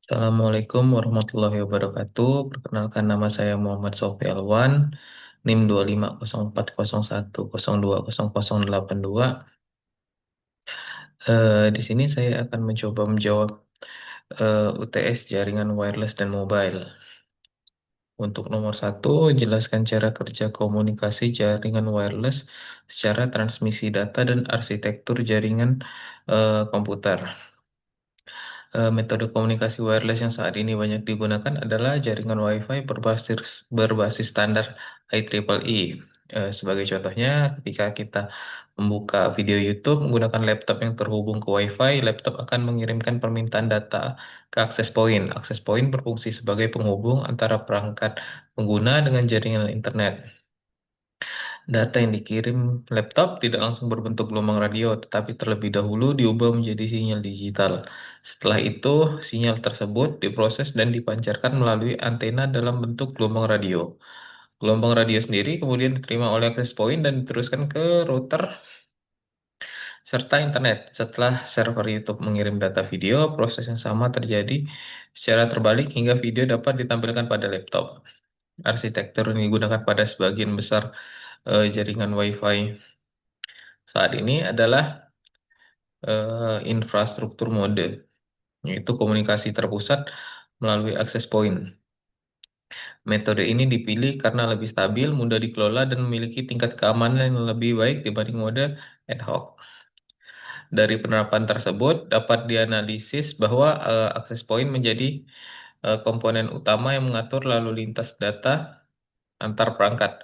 Assalamualaikum warahmatullahi wabarakatuh. Perkenalkan nama saya Muhammad Sofi Alwan, NIM 250401020082. Di sini saya akan mencoba menjawab UTS jaringan wireless dan mobile. Untuk nomor satu, jelaskan cara kerja komunikasi jaringan wireless secara transmisi data dan arsitektur jaringan komputer. Metode komunikasi wireless yang saat ini banyak digunakan adalah jaringan Wi-Fi berbasis standar IEEE. Sebagai contohnya, ketika kita membuka video YouTube menggunakan laptop yang terhubung ke Wi-Fi, laptop akan mengirimkan permintaan data ke access point. Access point berfungsi sebagai penghubung antara perangkat pengguna dengan jaringan internet. Data yang dikirim laptop tidak langsung berbentuk gelombang radio, tetapi terlebih dahulu diubah menjadi sinyal digital. Setelah itu, sinyal tersebut diproses dan dipancarkan melalui antena dalam bentuk gelombang radio. Gelombang radio sendiri kemudian diterima oleh access point dan diteruskan ke router serta internet. Setelah server YouTube mengirim data video, proses yang sama terjadi secara terbalik hingga video dapat ditampilkan pada laptop. Arsitektur yang digunakan pada sebagian besar jaringan Wi-Fi saat ini adalah infrastruktur mode, yaitu komunikasi terpusat melalui access point. Metode ini dipilih karena lebih stabil, mudah dikelola, dan memiliki tingkat keamanan yang lebih baik dibanding mode ad hoc. Dari penerapan tersebut dapat dianalisis bahwa access point menjadi komponen utama yang mengatur lalu lintas data antar perangkat.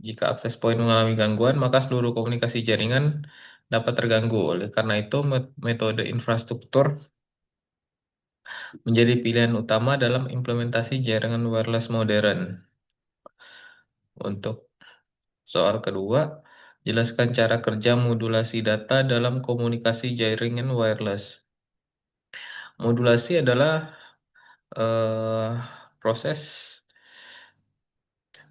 Jika akses point mengalami gangguan, maka seluruh komunikasi jaringan dapat terganggu. Oleh karena itu, metode infrastruktur menjadi pilihan utama dalam implementasi jaringan wireless modern. Untuk soal kedua, jelaskan cara kerja modulasi data dalam komunikasi jaringan wireless. Modulasi adalah eh, proses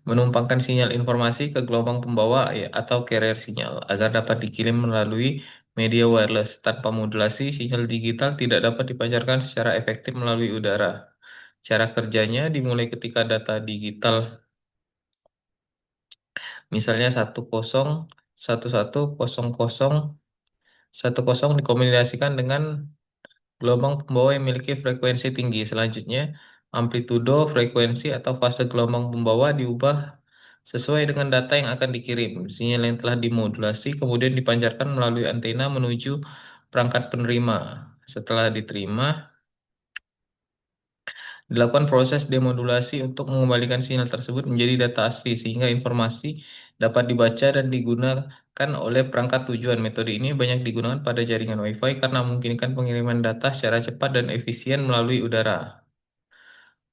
menumpangkan sinyal informasi ke gelombang pembawa ya, atau carrier sinyal agar dapat dikirim melalui media wireless. Tanpa modulasi, sinyal digital tidak dapat dipancarkan secara efektif melalui udara. Cara kerjanya dimulai ketika data digital, misalnya 10110010 dikombinasikan dengan gelombang pembawa yang memiliki frekuensi tinggi. Selanjutnya, amplitudo, frekuensi, atau fase gelombang pembawa diubah sesuai dengan data yang akan dikirim. Sinyal yang telah dimodulasi kemudian dipancarkan melalui antena menuju perangkat penerima. Setelah diterima, dilakukan proses demodulasi untuk mengembalikan sinyal tersebut menjadi data asli sehingga informasi dapat dibaca dan digunakan oleh perangkat tujuan. Metode ini banyak digunakan pada jaringan Wi-Fi karena memungkinkan pengiriman data secara cepat dan efisien melalui udara.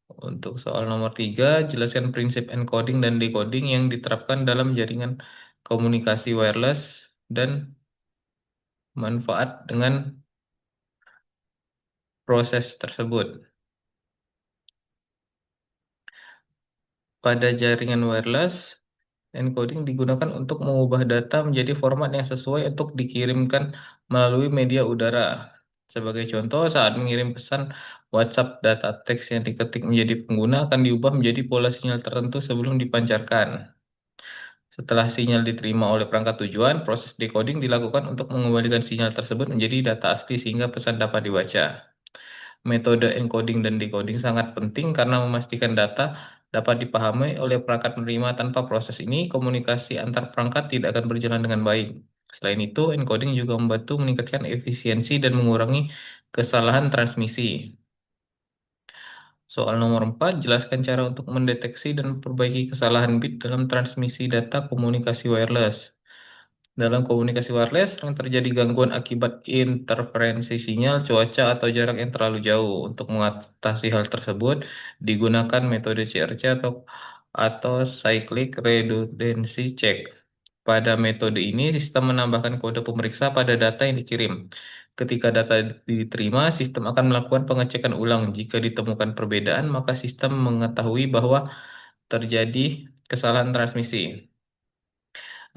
Untuk soal nomor 3, jelaskan prinsip encoding dan decoding yang diterapkan dalam jaringan komunikasi wireless dan manfaat dengan proses tersebut. Pada jaringan wireless, encoding digunakan untuk mengubah data menjadi format yang sesuai untuk dikirimkan melalui media udara. Sebagai contoh, saat mengirim pesan WhatsApp, data teks yang diketik menjadi pengguna akan diubah menjadi pola sinyal tertentu sebelum dipancarkan. Setelah sinyal diterima oleh perangkat tujuan, proses decoding dilakukan untuk mengembalikan sinyal tersebut menjadi data asli sehingga pesan dapat dibaca. Metode encoding dan decoding sangat penting karena memastikan data dapat dipahami oleh perangkat penerima. Tanpa proses ini, komunikasi antar perangkat tidak akan berjalan dengan baik. Selain itu, encoding juga membantu meningkatkan efisiensi dan mengurangi kesalahan transmisi. Soal nomor 4, jelaskan cara untuk mendeteksi dan memperbaiki kesalahan bit dalam transmisi data komunikasi wireless. Dalam komunikasi wireless, sering terjadi gangguan akibat interferensi sinyal, cuaca, atau jarak yang terlalu jauh. Untuk mengatasi hal tersebut, digunakan metode CRC atau Cyclic Redundancy Check. Pada metode ini, sistem menambahkan kode pemeriksa pada data yang dikirim. Ketika data diterima, sistem akan melakukan pengecekan ulang. Jika ditemukan perbedaan, maka sistem mengetahui bahwa terjadi kesalahan transmisi.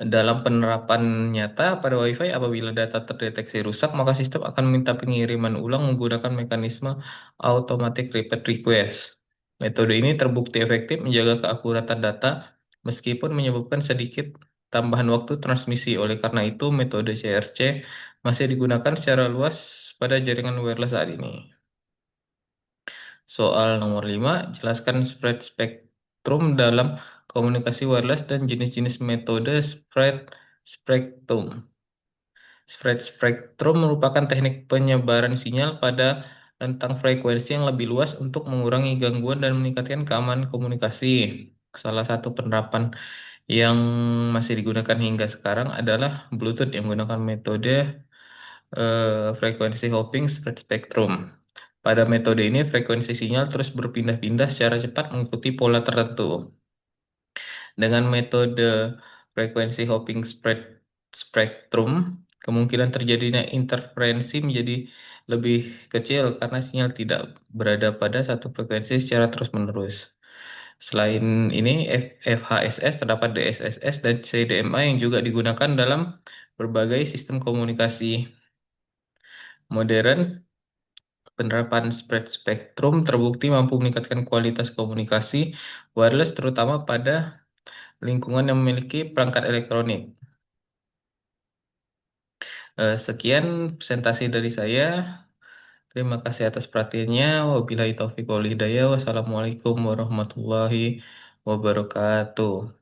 Dalam penerapan nyata pada Wi-Fi, apabila data terdeteksi rusak, maka sistem akan meminta pengiriman ulang menggunakan mekanisme automatic repeat request. Metode ini terbukti efektif menjaga keakuratan data meskipun menyebabkan sedikit tambahan waktu transmisi. Oleh karena itu, metode CRC masih digunakan secara luas pada jaringan wireless saat ini. Soal nomor 5, jelaskan spread spektrum dalam komunikasi wireless dan jenis-jenis metode spread spektrum. Spread spektrum merupakan teknik penyebaran sinyal pada rentang frekuensi yang lebih luas untuk mengurangi gangguan dan meningkatkan keamanan komunikasi. Salah satu penerapan yang masih digunakan hingga sekarang adalah Bluetooth yang menggunakan metode frekuensi hopping spread spectrum. Pada metode ini, frekuensi sinyal terus berpindah-pindah secara cepat mengikuti pola tertentu. Dengan metode frekuensi hopping spread spectrum, kemungkinan terjadinya interferensi menjadi lebih kecil karena sinyal tidak berada pada satu frekuensi secara terus-menerus. Selain ini, FHSS, terdapat DSSS dan CDMA yang juga digunakan dalam berbagai sistem komunikasi modern. Penerapan spread spektrum terbukti mampu meningkatkan kualitas komunikasi wireless terutama pada lingkungan yang memiliki perangkat elektronik. Sekian presentasi dari saya. Terima kasih atas perhatiannya. Wabillahi taufiq wal hidayah. Wassalamualaikum warahmatullahi wabarakatuh.